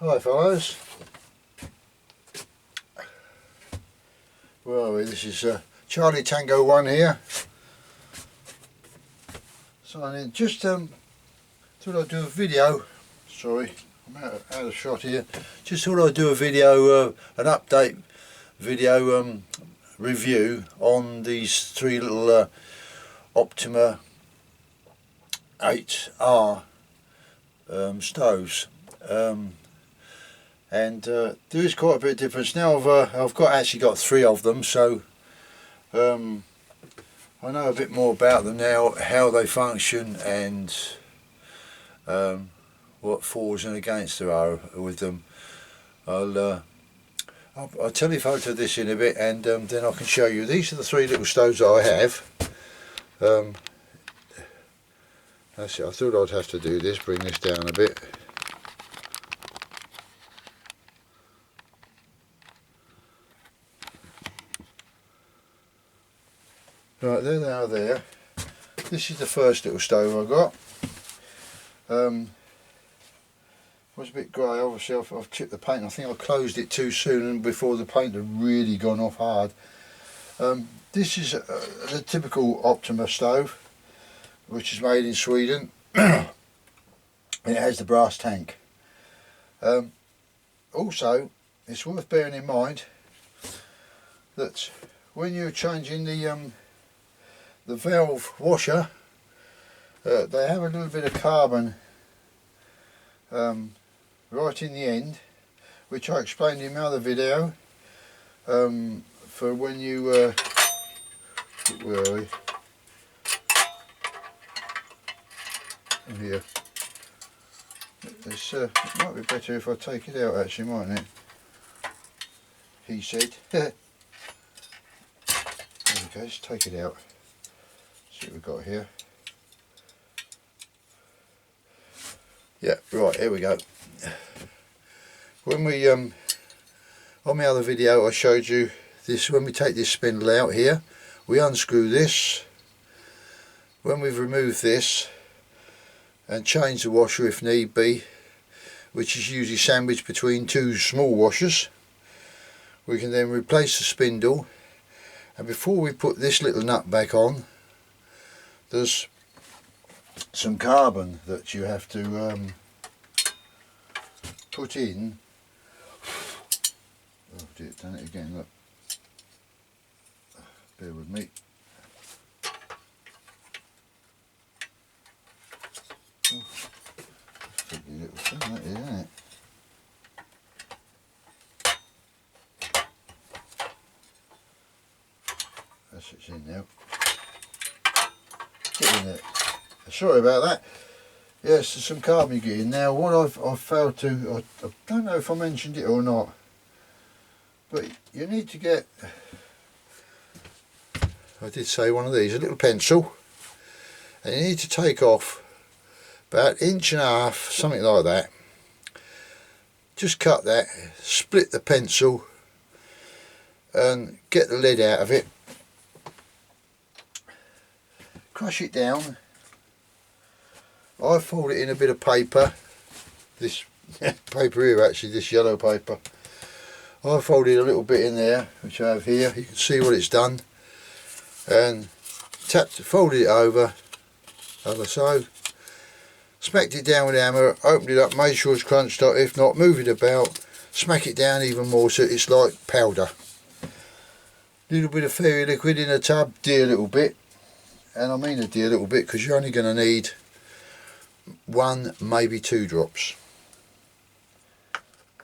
Hi fellows, where are we? This is Charlie Tango 1 here. Signing in. Just thought I'd do a video. Sorry, I'm out of shot here. Just thought I'd do a video, an update video review on these three little Optima 8R stoves. And there is quite a bit of difference. Now I've actually got three of them, so I know a bit more about them now, how they function, and what fors and against there are with them. I'll tell you photo this in a bit, and then I can show you. These are the three little stoves that I have. That's it. I thought I'd have to do this, bring this down a bit. Right, there they are there. This is the first little stove I got. Was a bit grey, obviously I've chipped the paint. I think I closed it too soon and before the paint had really gone off hard. This is the typical Optima stove, which is made in Sweden. And it has the brass tank. Also, it's worth bearing in mind that when you're changing the valve washer, they have a little bit of carbon right in the end, which I explained in my other video, for when you where are we? In here. It might be better if I take it out actually, mightn't it? He said. There we go, let's take it out. See what we've got here. Yeah, right, here we go. When we on my other video I showed you this, when we take this spindle out here, we unscrew this. When we've removed this and change the washer if need be, which is usually sandwiched between two small washers, we can then replace the spindle. And before we put this little nut back on, there's some carbon that you have to put in. Oh dear, done it again, look. Bear with me. Oh, sticky little thing that is, isn't it? That's it's in now. Get in there. Sorry about that. Yes, there's some carbon you get in. Now what I've failed to, I don't know if I mentioned it or not, but you need to get, I did say one of these, a little pencil, and you need to take off about 1.5 inches, something like that. Just cut that, split the pencil and get the lead out of it. Crush it down. I fold it in a bit of paper, this paper here actually, this yellow paper. I folded a little bit in there, which I have here. You can see what it's done. And folded it over, like so. Smacked it down with a hammer, opened it up, made sure it's crunched up. If not, move it about, smack it down even more so it's like powder. Little bit of fairy liquid in a tub, dear little bit. And I mean a dear little bit because you're only going to need 1, maybe 2 drops.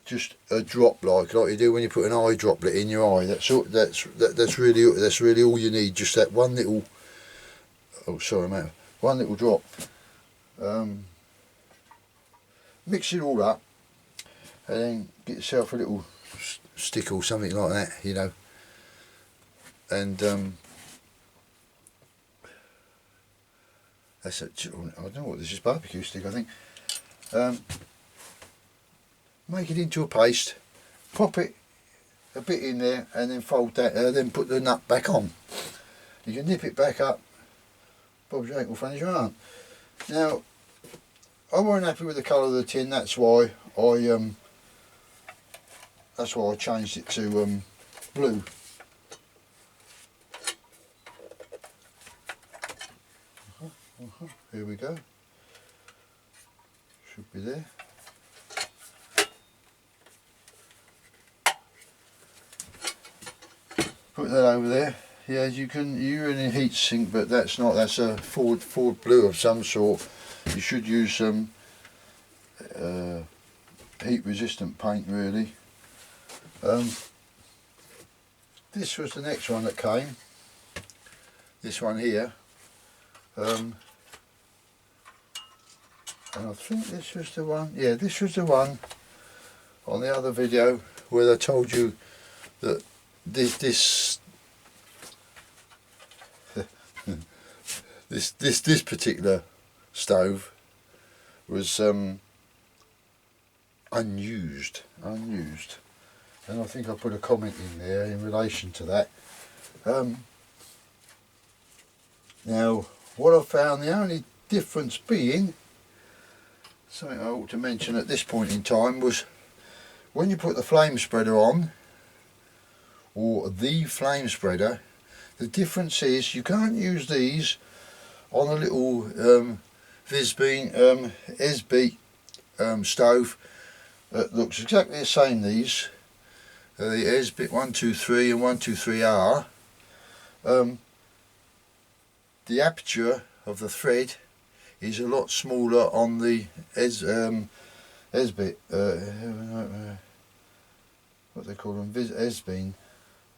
Just a drop like you do when you put an eye droplet in your eye. That's really all you need. Just that one little. Oh, sorry, mate. One little drop. Mix it all up, and then get yourself a little stick or something like that, you know. And that's it. I don't know what this is, barbecue stick, I think. Make it into a paste, pop it a bit in there, and then fold that. Then put the nut back on. You can nip it back up. Bob's your ankle, funny's your aunt. Now, I wasn't happy with the colour of the tin. That's why I that's why I changed it to blue. Here we go. Should be there. Put that over there. Yeah, you're in a heat sink, but that's a Ford blue of some sort. You should use some heat resistant paint really. This was the next one that came. This one here. And I think this was the one. Yeah, this was the one on the other video where I told you that this particular stove was unused, and I think I put a comment in there in relation to that. Now, what I found, the only difference being, something I ought to mention at this point in time, was when you put the flame spreader on, or the flame spreader, the difference is you can't use these on a little Esbeat stove that looks exactly the same. These the Esbeat 123 and 123R. The aperture of the thread is a lot smaller on the Esbeat, what they call them, Esbeat.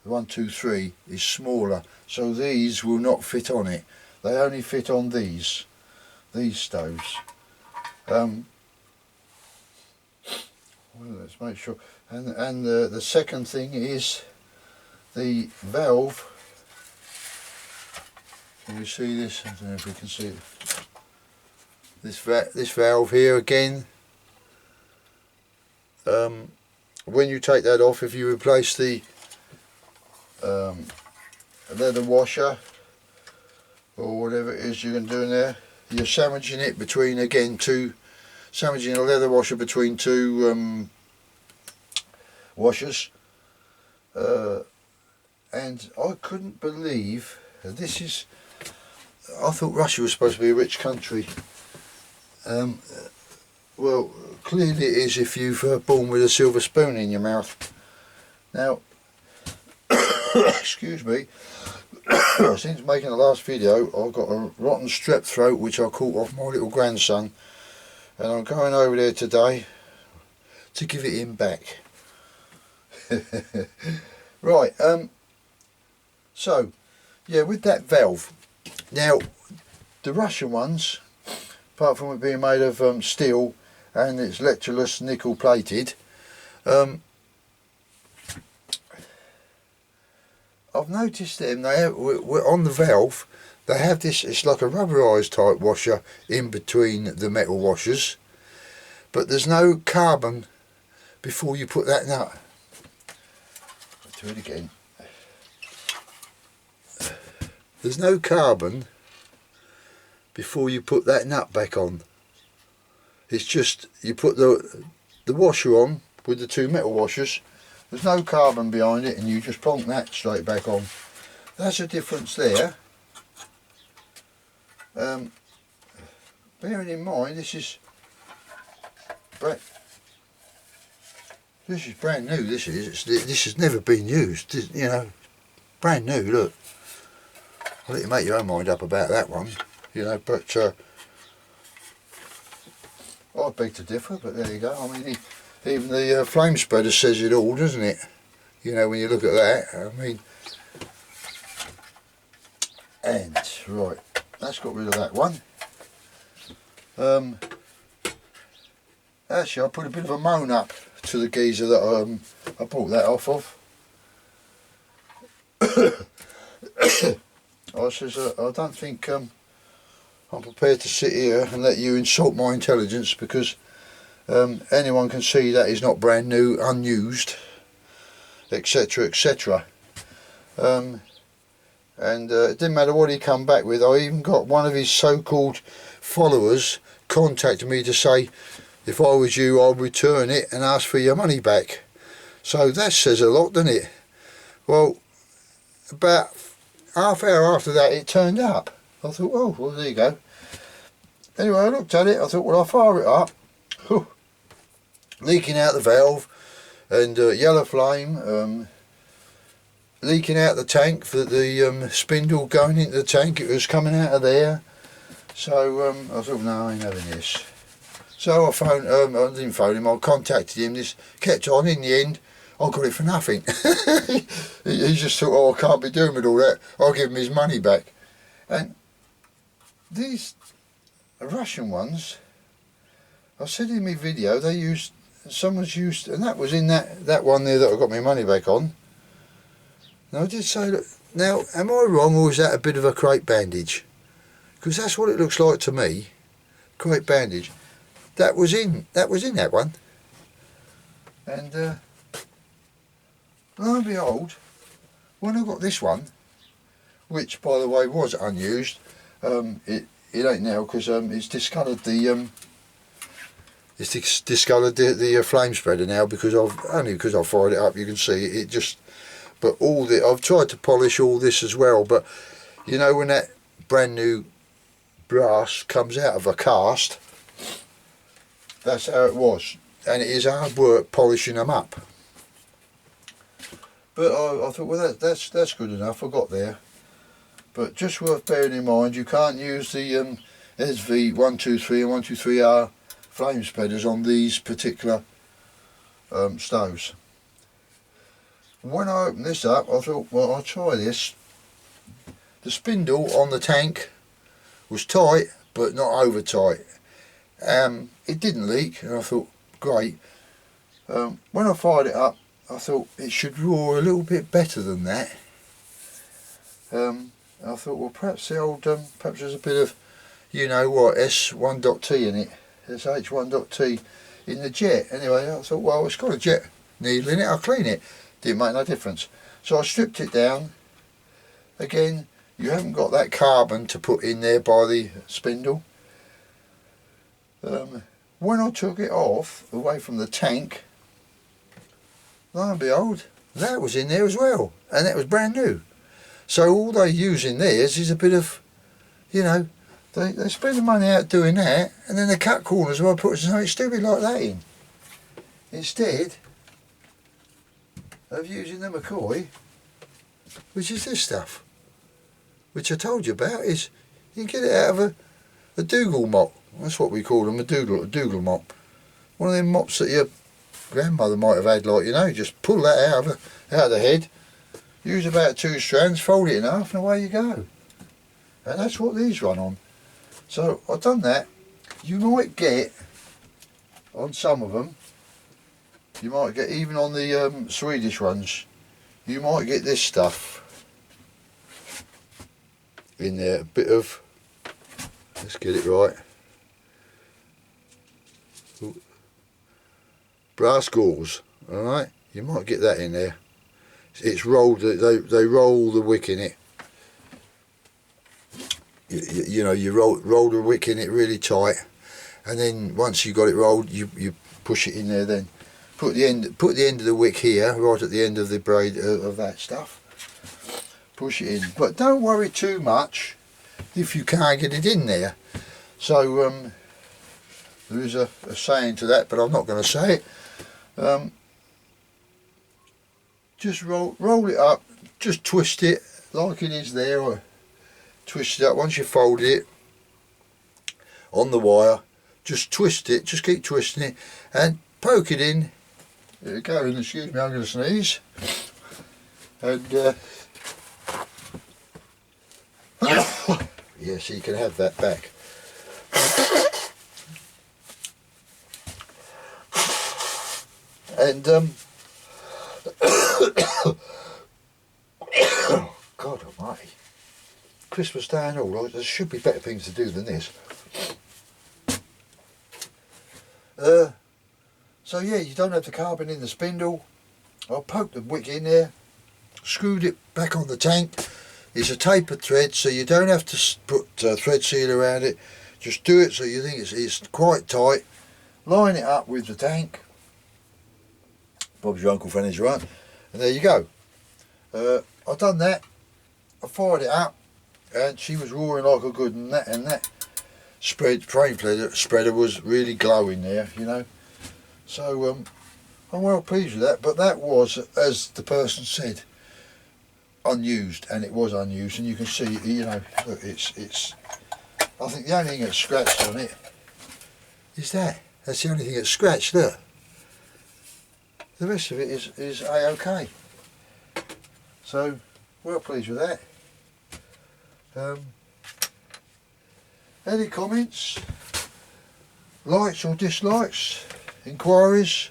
The 123 is smaller, so these will not fit on it. They only fit on these stoves. Well, let's make sure. And the second thing is the valve. Can you see this? I don't know if we can see it. This valve here again. When you take that off, if you replace the leather washer or whatever it is you're going to do in there, you're sandwiching it between, again, sandwiching a leather washer between two washers. And I couldn't believe this is. I thought Russia was supposed to be a rich country. Well, clearly it is if you've born with a silver spoon in your mouth. Now, excuse me, since making the last video I've got a rotten strep throat which I caught off my little grandson, and I'm going over there today to give it him back. Right, so yeah, with that valve, now the Russian ones, apart from it being made of steel and it's lectureless nickel plated, I've noticed them, they have, on the valve they have this, it's like a rubberized type washer in between the metal washers, but there's no carbon before you put that nut. I'll do it again. There's no carbon before you put that nut back on. It's just you put the washer on with the two metal washers. There's no carbon behind it, and you just plonk that straight back on. That's a difference there. Bearing in mind this is brand new. This has never been used. You know, brand new. Look, I'll let you make your own mind up about that one. You know, but I beg to differ. But there you go. I mean, even the flame spreader says it all, doesn't it? You know, when you look at that. I mean, and right, that's got rid of that one. Actually, I put a bit of a moan up to the geezer that I bought that off of. I says, I don't think I'm prepared to sit here and let you insult my intelligence, because anyone can see that is not brand new, unused, etc, etc. And it didn't matter what he come back with. I even got one of his so-called followers contacted me to say if I was you I'd return it and ask for your money back. So that says a lot, doesn't it? Well, about half hour after that it turned up. I thought, oh, well, there you go. Anyway, I looked at it, I thought, well, I'll fire it up. Leaking out the valve, and yellow flame, leaking out the tank for the spindle going into the tank. It was coming out of there. So I thought, no, I ain't having this. So I phoned, I didn't phone him, I contacted him. This kept on. In the end, I got it for nothing. he just thought, oh, I can't be doing with all that, I'll give him his money back. And these Russian ones, I said in my video, they used, someone's used, and that was in that one there that I got my money back on. Now I did say, look, now am I wrong, or is that a bit of a crepe bandage? Because that's what it looks like to me, crepe bandage. That was in that one. And lo and behold, when I got this one, which by the way was unused, it ain't now because it's discoloured the flame spreader now, because I've fired it up. You can see it just, but I've tried to polish all this as well, but you know when that brand new brass comes out of a cast, that's how it was, and it is hard work polishing them up. But I thought, well, that's good enough. I got there. But just worth bearing in mind, you can't use the SV123 and 123R flame spreaders on these particular stoves. When I opened this up, I thought, well, I'll try this. The spindle on the tank was tight, but not over tight. It didn't leak, and I thought, great. When I fired it up, I thought it should roar a little bit better than that. I thought, well, perhaps the old, perhaps there's a bit of, you know what, S1.T in it, SH1.T in the jet. Anyway, I thought, well, it's got a jet needle in it, I'll clean it. Didn't make no difference. So I stripped it down. Again, you haven't got that carbon to put in there by the spindle. When I took it off, away from the tank, lo and behold, that was in there as well, and that was brand new. So all they use in theirs is a bit of, you know, they spend the money out doing that, and then they cut corners while putting something stupid like that in. Instead of using the McCoy, which is this stuff, which I told you about, is you can get it out of a Dougal mop. That's what we call them, a Dougal mop. One of them mops that your grandmother might have had, like, you know, just pull that out of the head, use about 2 strands, fold it in half, and away you go. And that's what these run on. So I've done that. You might get, on some of them, you might get, even on the Swedish ones, you might get this stuff in there, a bit of, let's get it right, brass gauze, alright, you might get that in there. It's rolled, they roll the wick in it. You know, you roll the wick in it really tight, and then once you got it rolled, you push it in there. Then put the end of the wick here, right at the end of the braid of that stuff. Push it in, but don't worry too much if you can't get it in there. So there is a saying to that, but I'm not going to say it. Just roll it up, just twist it like it is there, or twist it up. Once you fold it on the wire, just twist it, just keep twisting it and poke it in. There we go, and excuse me, I'm going to sneeze. And yeah, so you can have that back. And God almighty, Christmas Day and all, there should be better things to do than this. So yeah, you don't have the carbon in the spindle. I poked the wick in there, screwed it back on the tank. It's a tapered thread, so you don't have to put thread seal around it. Just do it so you think it's quite tight. Line it up with the tank. Bob's your uncle, friend is your aunt. And there you go. I've done that. I fired it up, and she was roaring like a good, and that flame spreader was really glowing there, you know. So I'm well pleased with that. But that was, as the person said, unused, and it was unused, and you can see, you know, look, it's. I think the only thing that's scratched on it is that. That's the only thing that's scratched. Look. The rest of it is a-okay. So, well pleased with that. Any comments, likes or dislikes, inquiries,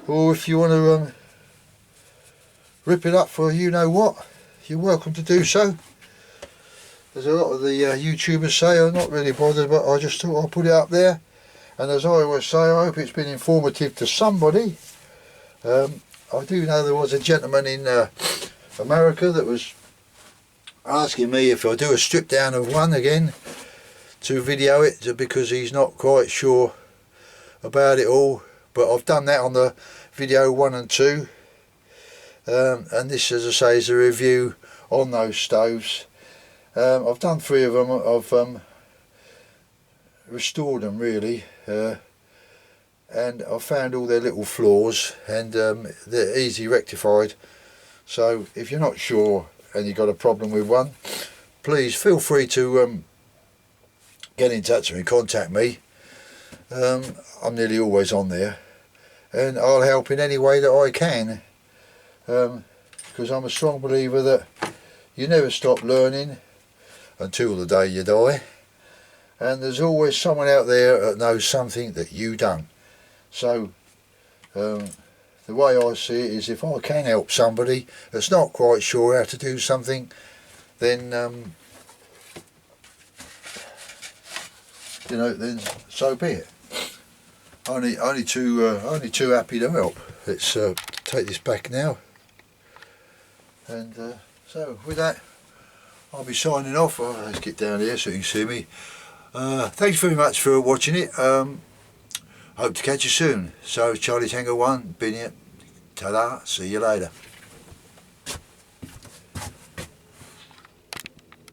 or if you want to rip it up for you know what, you're welcome to do so. There's a lot of the YouTubers say I'm not really bothered, but I just thought I'll put it up there. And as I always say, I hope it's been informative to somebody. I do know there was a gentleman in America that was asking me if I do a strip down of one again to video it, because he's not quite sure about it all. But I've done that on the video 1 and 2, and this, as I say, is a review on those stoves. I've done 3 of them. I've restored them really, and I've found all their little flaws, and they're easy rectified. So if you're not sure and you've got a problem with one, please feel free to get in touch with me, contact me. I'm nearly always on there, and I'll help in any way that I can, because I'm a strong believer that you never stop learning until the day you die, and there's always someone out there that knows something that you don't. So the way I see it is, if I can help somebody that's not quite sure how to do something, then you know, then so be it. Only too happy to help. Let's take this back now, and so with that, I'll be signing off. Let's get down here so you can see me. Thanks very much for watching it. Hope to catch you soon. So Charlie Tango 1, been here. Ta-da, see you later.